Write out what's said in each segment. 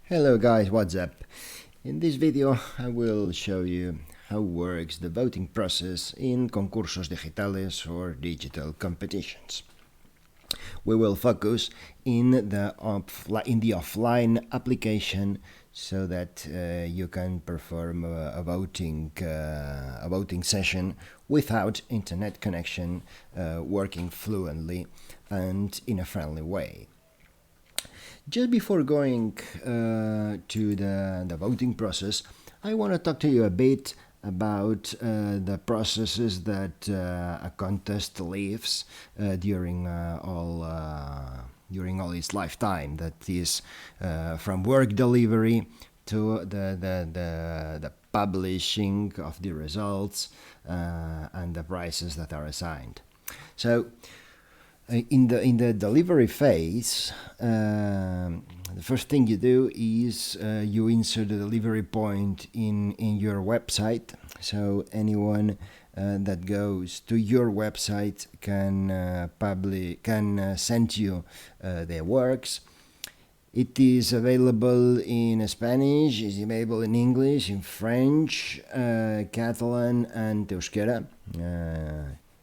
Hello guys, what's up? In this video I will show you how works the voting process in ConcursosDigitales or digital competitions. We will focus in the offline application so that you can perform a voting session without internet connection, working fluently and in a friendly way. Just before going to the voting process, I want to talk to you a bit about the processes that a contest lives during all its lifetime. That is, from work delivery to the publishing of the results and the prizes that are assigned. So, in the delivery phase, the first thing you do is you insert the delivery point in your website. So anyone that goes to your website can send you their works. It is available in Spanish, is available in English, in French, Catalan, and Euskera.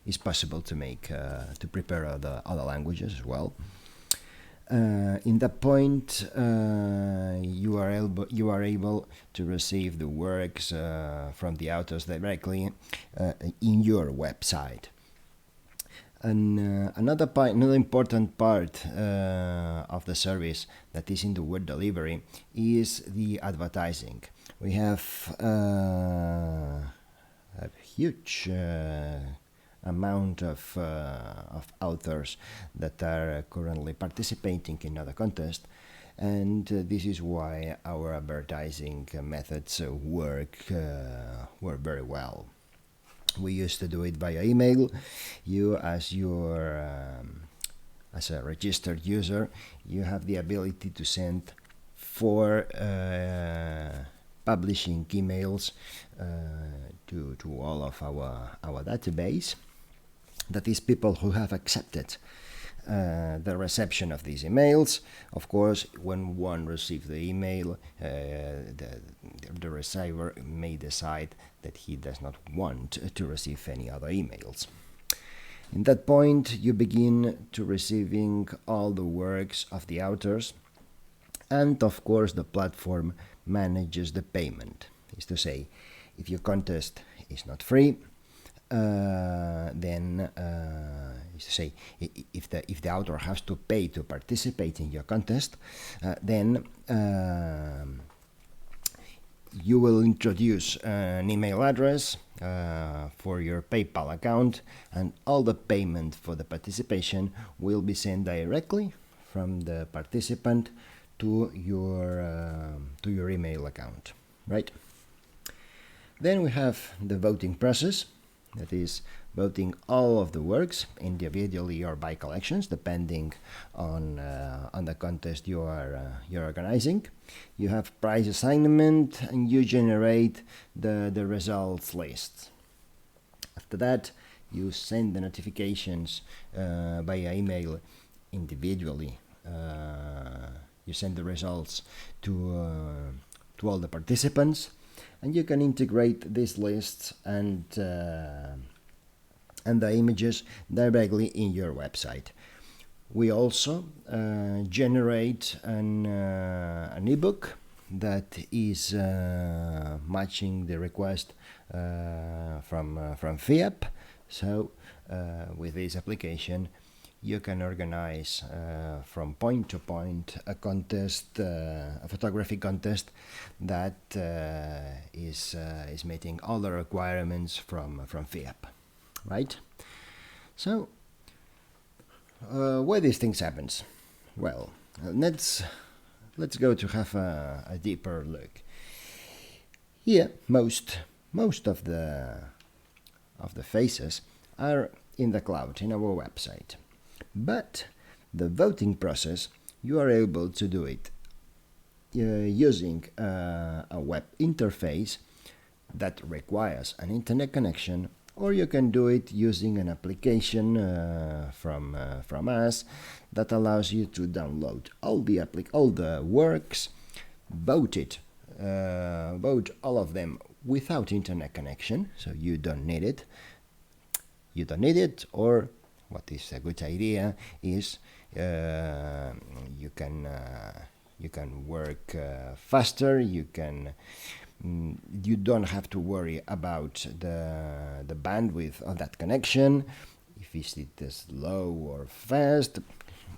It's possible to make to prepare other languages as well. In that point, you are able to receive the works from the authors directly in your website. And another important part of the service that is in the word delivery is the advertising. We have a huge amount of authors that are currently participating in other contests, and this is why our advertising methods work very well. We used to do it via email. You, as a registered user, you have the ability to send 4 publishing emails to all of our database. That is, people who have accepted the reception of these emails. Of course, when one receives the email, the receiver may decide that he does not want to receive any other emails. In that point, you begin to receiving all the works of the authors, and of course the platform manages the payment. Is to say, if your contest is not free, then is to say, if the author has to pay to participate in your contest, then you will introduce an email address for your PayPal account, and all the payment for the participation will be sent directly from the participant to your email account, right? Then we have the voting process, that is, voting all of the works individually or by collections, depending on the contest you're organizing. You have prize assignment, and you generate the results list. After that, you send the notifications via email individually. You send the results to all the participants, and you can integrate these lists and the images directly in your website. We also generate an ebook that is matching the request from FIAP. So with this application, you can organize from point to point a contest, a photography contest that is meeting all the requirements from FIAP, right? So, why these things happens? Well, let's go to have a deeper look. Here, most of the phases are in the cloud in our website. But the voting process, you are able to do it using a web interface that requires an internet connection, or you can do it using an application from us that allows you to download all the works vote all of them without internet connection, so you don't need it. Or what is a good idea is you can work faster. You don't have to worry about the bandwidth of that connection. If it is slow or fast,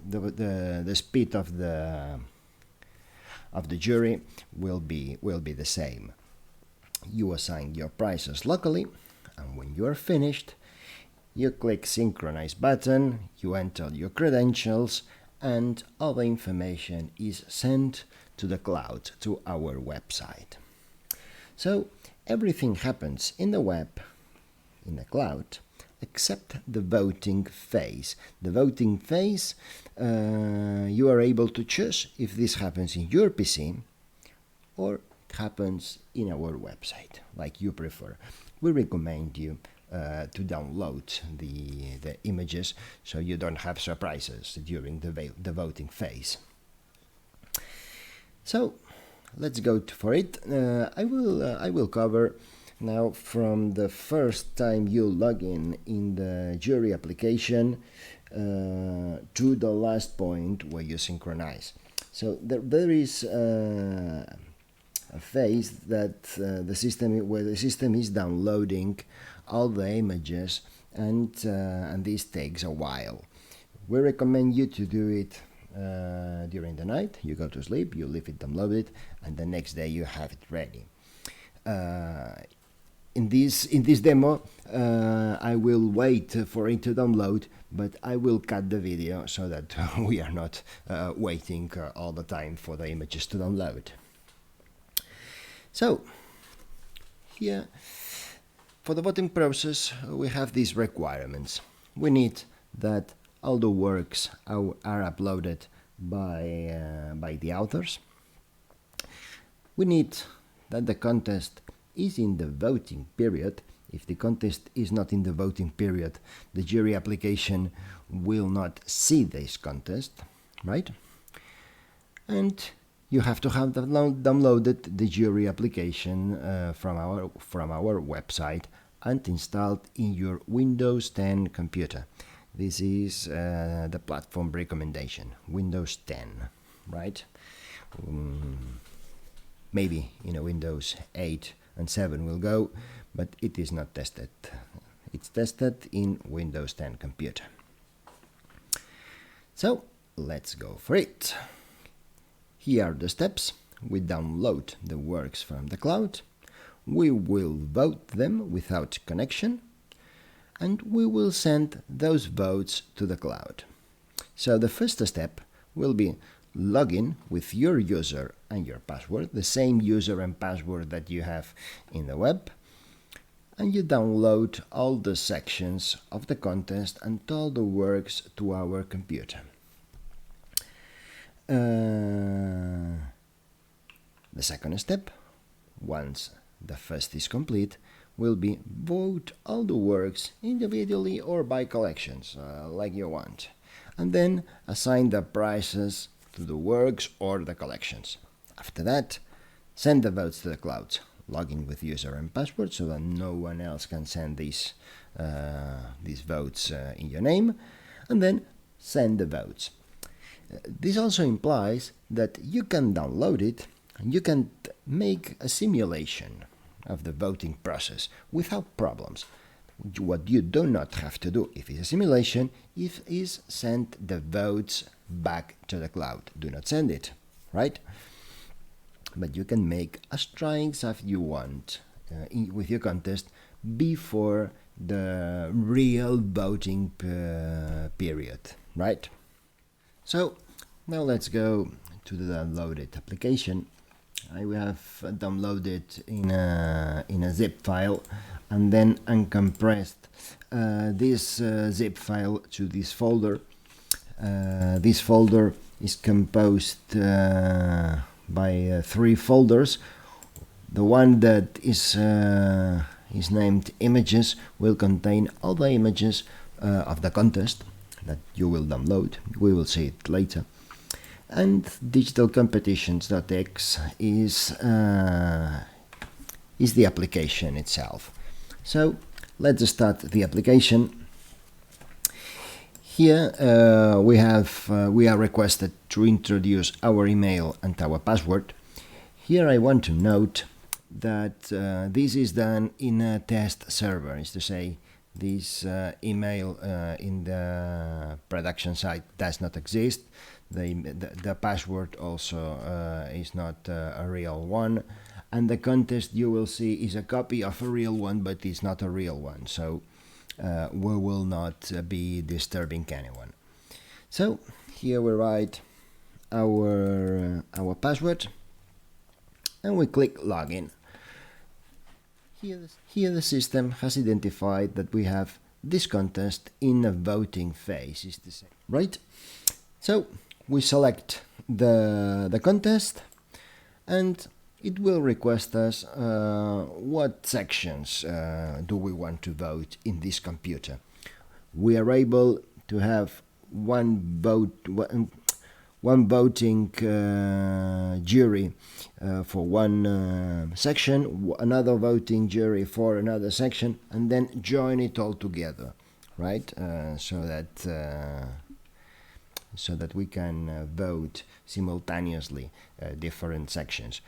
the speed of the jury will be the same. You assign your prices locally, and when you are finished, you click Synchronize button, you enter your credentials, and all the information is sent to the cloud, to our website. So everything happens in the web, in the cloud, except the voting phase. The voting phase, you are able to choose if this happens in your PC or it happens in our website, like you prefer. We recommend you to download the images so you don't have surprises during the voting phase. So let's go for it. I will cover now from the first time you log in the jury application to the last point where you synchronize. So there is a phase that the system is downloading all the images, and this takes a while. We recommend you to do it during the night. You go to sleep, you leave it downloaded, and the next day you have it ready. In this demo, I will wait for it to download, but I will cut the video so that we are not waiting all the time for the images to download. So here, for the voting process, we have these requirements. We need that all the works are uploaded by the authors. We need that the contest is in the voting period. If the contest is not in the voting period, the jury application will not see this contest, right? And you have to have downloaded the jury application from our website and installed in your Windows 10 computer. This is the platform recommendation, Windows 10, right? Maybe in a Windows 8 and 7 will go, but it is not tested. It's tested in Windows 10 computer. So let's go for it. Here are the steps. We download the works from the cloud. We will vote them without connection, and we will send those votes to the cloud. So the first step will be login with your user and your password, the same user and password that you have in the web, and you download all the sections of the contest and all the works to our computer. The second step, once the first is complete, will be vote all the works individually or by collections, like you want, and then assign the prices to the works or the collections. After that, send the votes to the cloud. Log in with user and password so that no one else can send these votes in your name, and then send the votes. This also implies that you can download it and you can make a simulation of the voting process without problems. What you do not have to do if it's a simulation is send the votes back to the cloud. Do not send it, right? But you can make as tryings as you want with your contest before the real voting period, right? So now let's go to the downloaded application. I have downloaded in a zip file and then uncompressed this zip file to this folder. This folder is composed by 3 folders. The one that is named images will contain all the images of the contest that you will download. We will see it later. and DigitalCompetitions.x is the application itself. So let's start the application. Here we are requested to introduce our email and our password. Here I want to note that this is done in a test server, is to say this email in the production site does not exist. The password also is not a real one, and the contest you will see is a copy of a real one, but it's not a real one, so we will not be disturbing anyone. So here we write our password and we click login. Here the system has identified that we have this contest in a voting phase, is the same, right? So we select the contest and it will request us what sections do we want to vote in this computer. We are able to have one voting jury for one section, another voting jury for another section, and then join it all together, right? So that we can vote simultaneously different sections.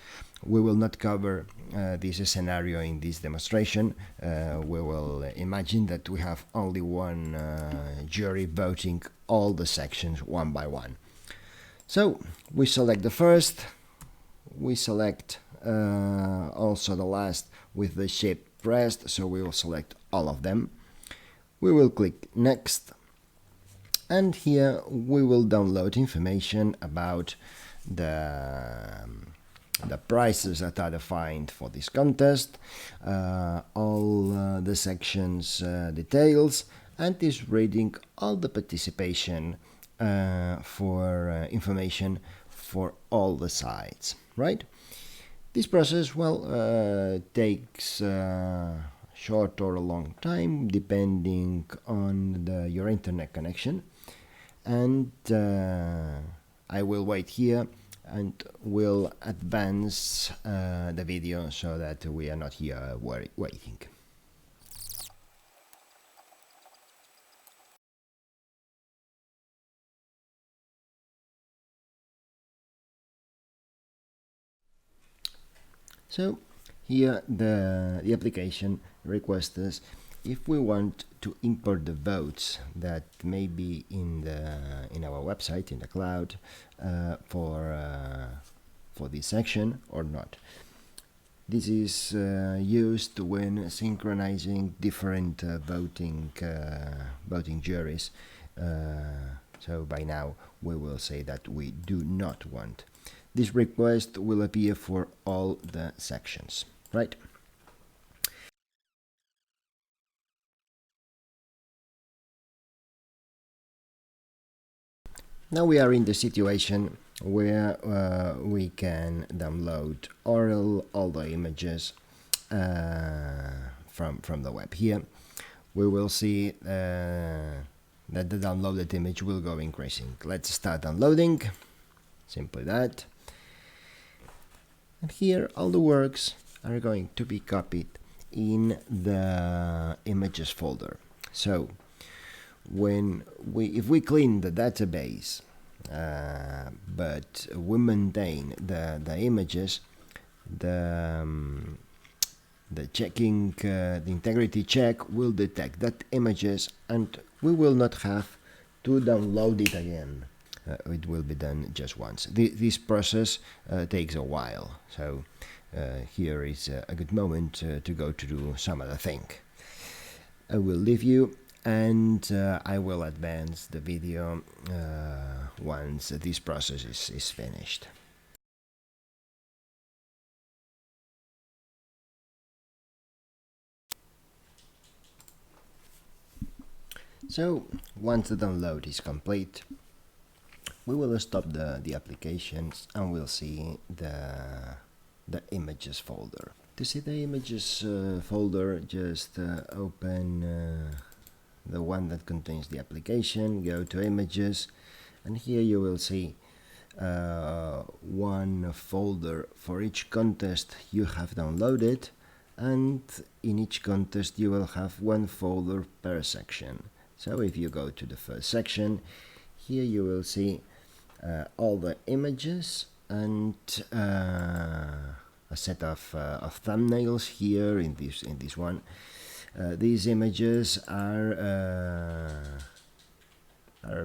We will not cover this scenario in this demonstration. We will imagine that we have only one jury voting all the sections one by one. So we select the first, we select also the last with the shift pressed, so we will select all of them. We will click next, and here we will download information about the prices that are defined for this contest, all the sections details, and is reading all the participation for information for all the sites, right? This process, well, takes short or a long time depending on your internet connection, and I will wait here and will advance the video so that we are not here waiting. So here the application requests us if we want to import the votes that may be in our website in the cloud for this section or not. This is used when synchronizing different voting juries. So by now we will say that we do not want. This request will appear for all the sections, right? Now we are in the situation where we can download all the images from the web. Here we will see that the downloaded image will go increasing. Let's start downloading, simply that. And here all the works are going to be copied in the images folder. So if we clean the database but we maintain the images, the checking, the integrity check will detect that images and we will not have to download it again. It will be done just once. This process takes a while, so here is a good moment to go to do some other thing. I will leave you and I will advance the video once this process is finished. So once the download is complete, we will stop the applications and we'll see the images folder. To see the images folder, just open the one that contains the application, go to images, and here you will see one folder for each contest you have downloaded, and in each contest you will have one folder per section. So if you go to the first section, here you will see all the images and a set of thumbnails here in this one. These images are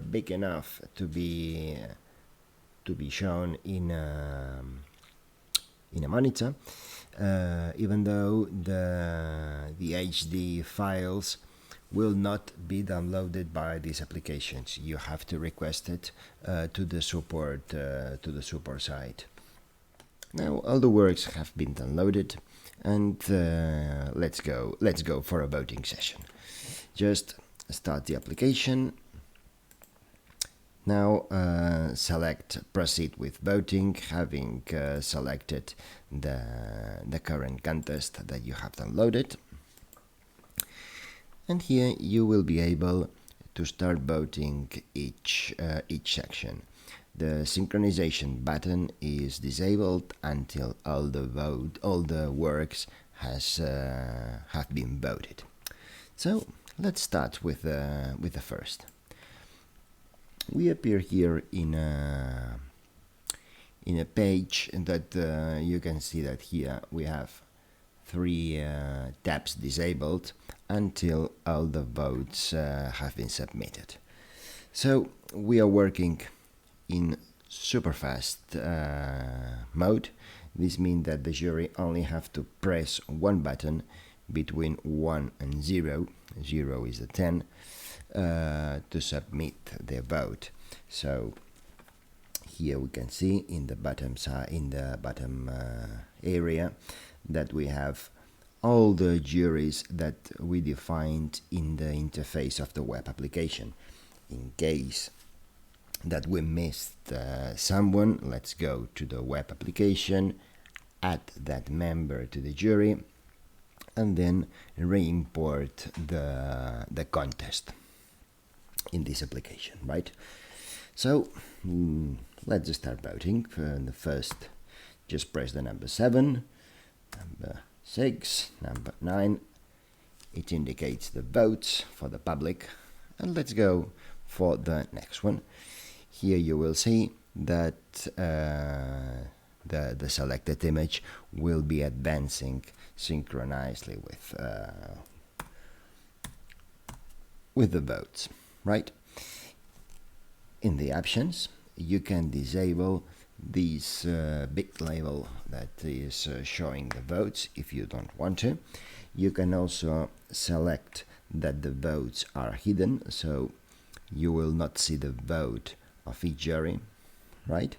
big enough to be shown in a monitor, even though the HD files will not be downloaded by these applications. You have to request it to the support site. Now all the works have been downloaded, and let's go for a voting session. Just start the application. Now select proceed with voting, having selected the current contest that you have downloaded. And here you will be able to start voting each section. The synchronization button is disabled until all the works have been voted. So let's start with the first. We appear here in a page that you can see that here we have 3 tabs disabled until all the votes have been submitted. So we are working in super fast mode. This means that the jury only have to press one button between 1 and 0. 0 is the 10 to submit their vote. So here we can see in the bottom area that we have all the juries that we defined in the interface of the web application. In case that we missed someone, let's go to the web application, add that member to the jury, and then re-import the contest in this application, right? So let's start voting. For the first, just press the number 7, number 6, number 9. It indicates the votes for the public. And let's go for the next one. Here you will see that the selected image will be advancing synchronously with the votes, right? In the options, you can disable this big label that is showing the votes if you don't want to. You can also select that the votes are hidden, so you will not see the vote of each jury, right?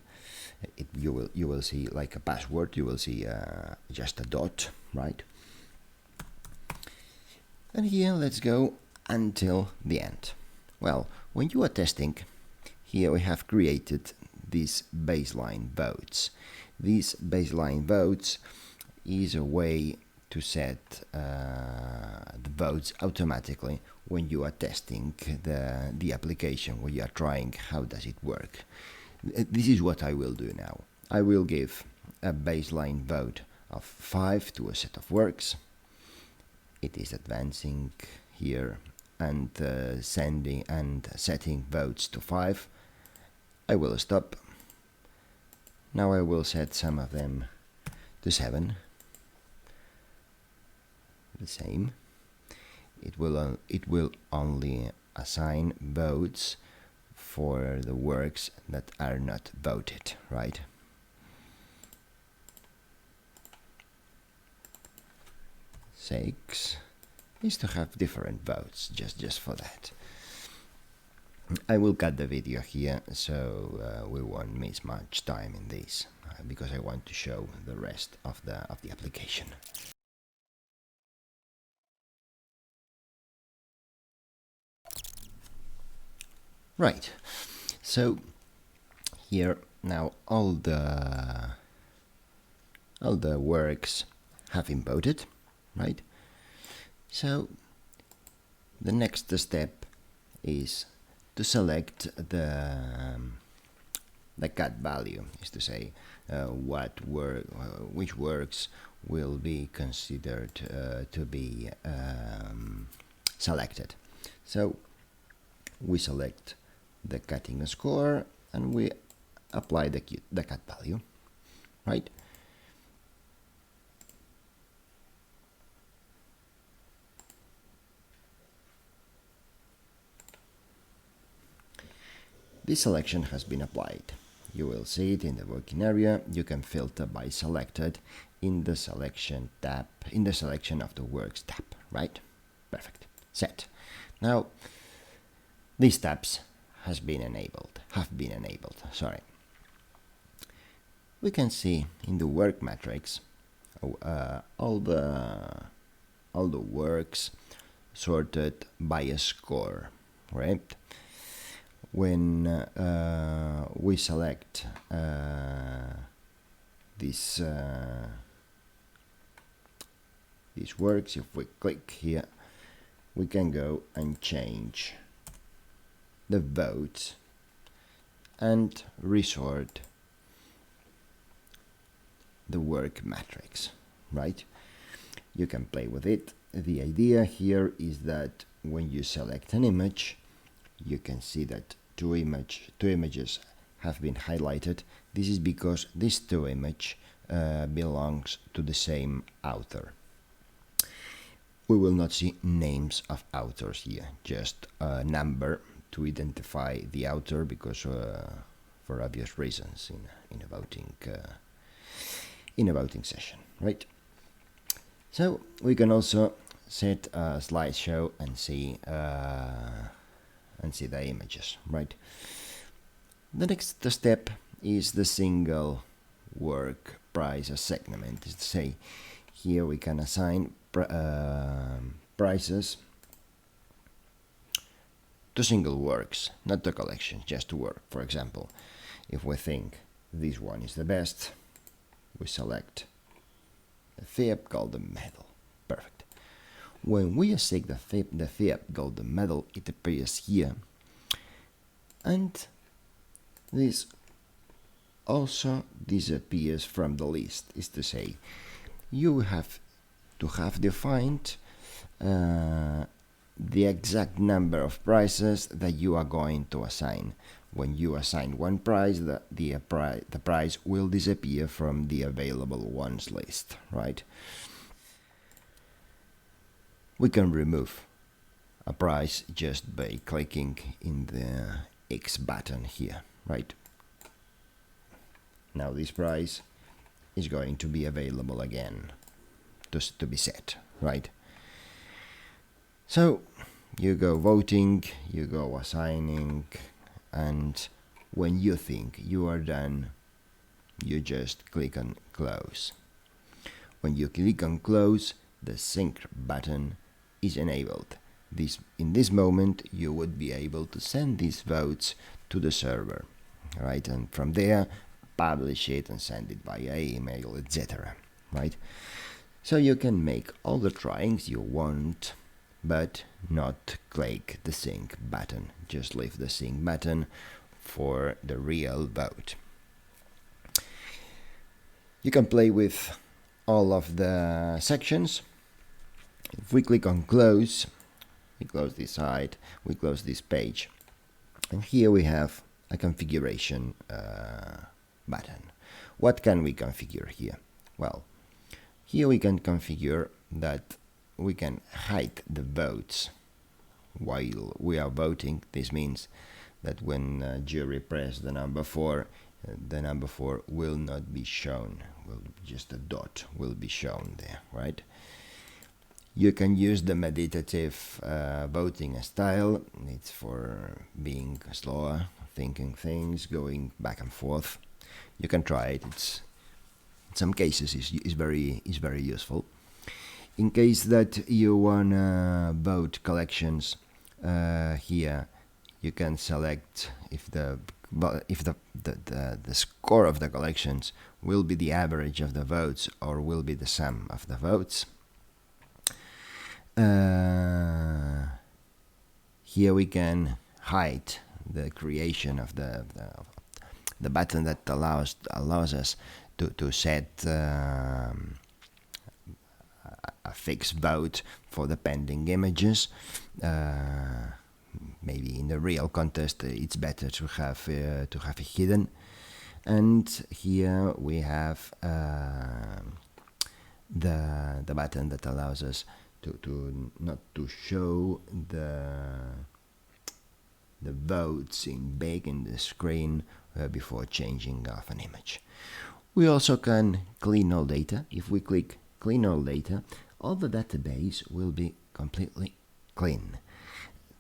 You will see like a password. You will see just a dot, right? And here let's go until the end. Well, when you are testing, here we have created these baseline votes. These baseline votes is a way to set the votes automatically when you are testing the application, when you are trying how does it work. This is what I will do now. I will give a baseline vote of 5 to a set of works. It is advancing here and sending and setting votes to 5. I will stop. Now I will set some of them to 7. The same. It will only assign votes for the works that are not voted, right? Six is to have different votes, just for that. I will cut the video here, so we won't miss much time in this, because I want to show the rest of the application. Right, so here now all the works have been voted, right? So the next step is to select the the cut value, is to say which works will be considered to be selected. So we select the cutting score and we apply the cut value, right? This selection has been applied. You will see it in the working area. You can filter by selected in the selection tab, in the selection of the works tab, right? Perfect. Set. Now, these tabs have been enabled. Sorry. We can see in the work matrix all the works sorted by a score, right? When we select these works, if we click here, we can go and change the votes and resort the work matrix, right? You can play with it. The idea here is that when you select an image, you can see that two images have been highlighted. This is because these two images belongs to the same author. We will not see names of authors here, just a number to identify the author, because for obvious reasons in a voting session, right? So we can also set a slideshow and see the images, right? The next step is the single work price segment. Is to say, here we can assign prices to single works, not to collections, just to work. For example, if we think this one is the best, we select the FIAP Golden Medal. Perfect. When we select the FIAP Golden Medal, it appears here, and this also disappears from the list. Is to say, you have to have defined the exact number of prices that you are going to assign. When you assign one price, the price will disappear from the available ones list, right? We can remove a price just by clicking in the X button here, right? Now this price is going to be available again to be set, right? So you go voting, you go assigning, and when you think you are done, you just click on close. When you click on close, the sync button is enabled. In this moment, you would be able to send these votes to the server, right? And from there, publish it and send it via email, etc., right? So you can make all the tryings you want, but not click the sync button. Just leave the sync button for the real vote. You can play with all of the sections. If we click on close, we close this side, we close this page, and here we have a configuration button. What can we configure here? Well, here we can configure that we can hide the votes while we are voting. This means that when jury press the number 4, the number 4 will not be shown. Just a dot will be shown there, right? You can use the meditative voting style. It's for being slower, thinking things, going back and forth. You can try it. It's in some cases is very useful. In case that you wanna vote collections, here you can select if the score of the collections will be the average of the votes or will be the sum of the votes. Here we can hide the creation of the button that allows us to set a fixed vote for the pending images. Maybe in the real contest it's better to have it hidden. And here we have the button that allows us to not to show the votes in big in the screen before changing of an image. We also can clean all data. If we click clean all data, all the database will be completely clean.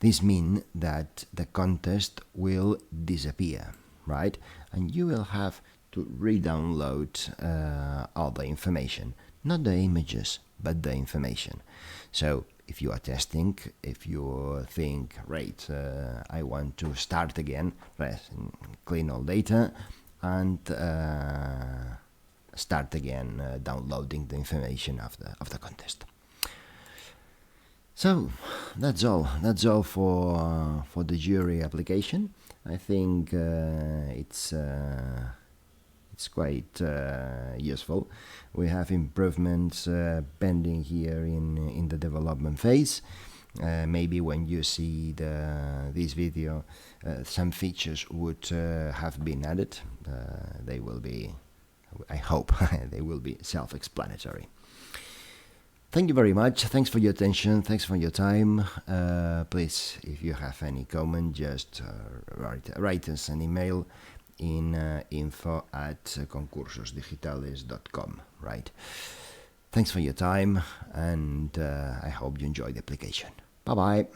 This means that the contest will disappear, right? And you will have to re-download all the information, not the images, but the information. So if you are testing, if you think, right, I want to start again, press clean all data and start again downloading the information of the contest. So that's all for the jury application. I think it's quite useful. We have improvements pending here in the development phase. Maybe when you see this video, some features would have been added. They will be, I hope, they will be self-explanatory. Thank you very much. Thanks for your attention. Thanks for your time. Please, if you have any comment, just write us an email in info@concursosdigitales.com, right? Thanks for your time, and I hope you enjoy the application. Bye-bye.